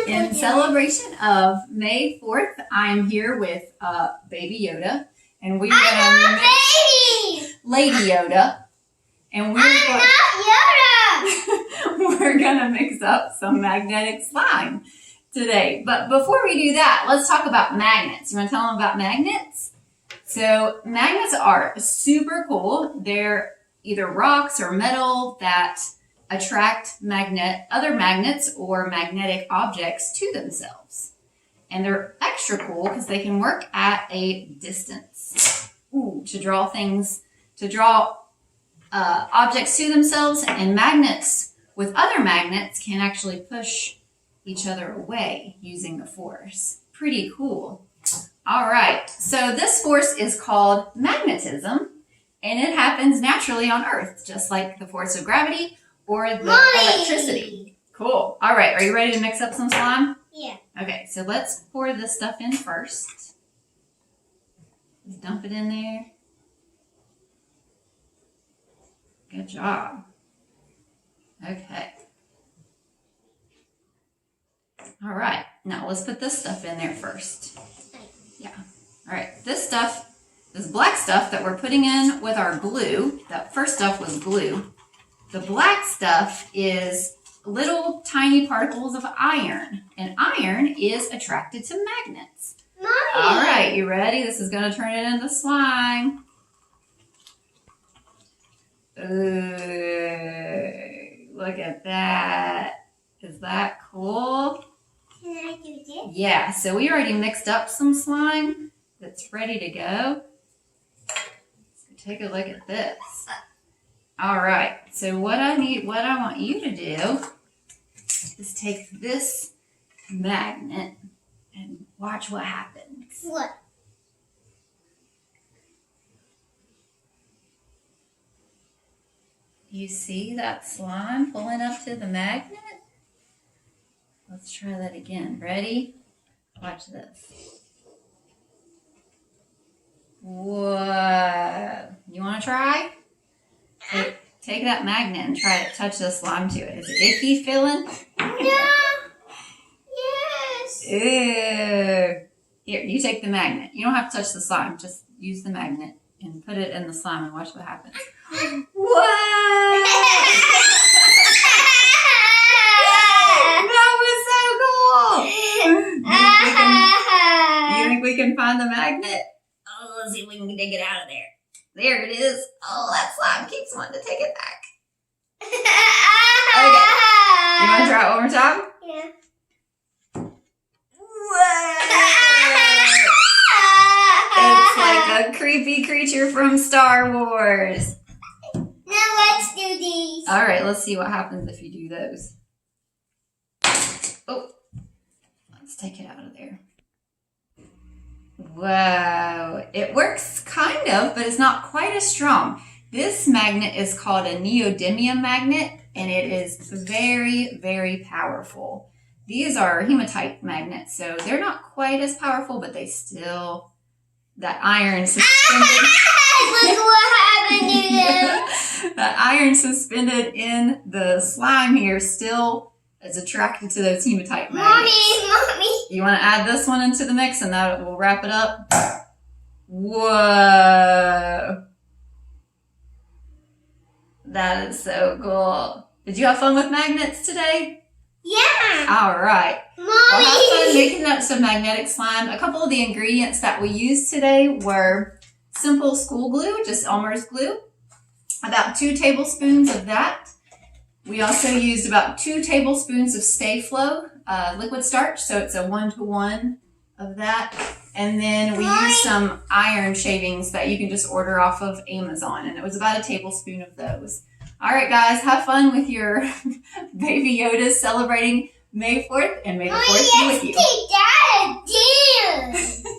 In celebration of May 4th, I'm here with Baby Yoda, and we're gonna mix Lady Yoda, and we're gonna mix up some magnetic slime today. But before we do that, let's talk about magnets. You want to tell them about magnets? So magnets are super cool. They're either rocks or metal that attract other magnets or magnetic objects to themselves. And they're extra cool because they can work at a distance to draw objects to themselves, and magnets with other magnets can actually push each other away using the force. Pretty cool. All right, so this force is called magnetism, and it happens naturally on Earth, just like the force of gravity or the electricity. Cool. All right, are you ready to mix up some slime? Yeah. Okay, so let's pour this stuff in first. Just dump it in there. Good job. Okay. All right, now let's put this stuff in there first. Yeah. All right, this black stuff that we're putting in with our glue, that first stuff was glue. The black stuff is little tiny particles of iron, and iron is attracted to magnets. Mommy. All right, you ready? This is going to turn it into slime. Ooh, look at that. Is that cool? Can I do this? Yeah, so we already mixed up some slime that's ready to go. So take a look at this. All right, so what I want you to do is take this magnet and watch what happens. What? You see that slime pulling up to the magnet? Let's try that again. Ready? Watch this. Whoa. You want to try? Take that magnet and try to touch the slime to it. Is it icky feeling? Yeah. Yes. Ew. Here, you take the magnet. You don't have to touch the slime. Just use the magnet and put it in the slime and watch what happens. Whoa! That was so cool! You think we can find the magnet? Oh, let's see if we can dig it out of there. There it is. Oh, that slime keeps wanting to take it back. Okay. You want to try it one more time? Yeah. Whoa! It's like a creepy creature from Star Wars. Now let's do these. All right, let's see what happens if you do those. Oh, let's take it out of there. Whoa, it works kind of, but it's not quite as strong. This magnet is called a neodymium magnet, and it is very, very powerful. These are hematite magnets, so they're not quite as powerful, but they still, that iron suspended. Look what happened to them. That iron suspended in the slime here still is attracted to those hematite magnets. Mommy. You want to add this one into the mix, and that will wrap it up. Whoa. That is so cool. Did you have fun with magnets today? Yeah. All right. Mommy. Well, have fun making up some magnetic slime. A couple of the ingredients that we used today were simple school glue, just Elmer's glue. About 2 tablespoons of that. We also used about 2 tablespoons of Stay Flow liquid starch, so it's a 1-to-1 of that. And then we used some iron shavings that you can just order off of Amazon, and it was about a tablespoon of those. All right, guys, have fun with your Baby Yodas celebrating May 4th, and May the 4th be with you. Yes, take that,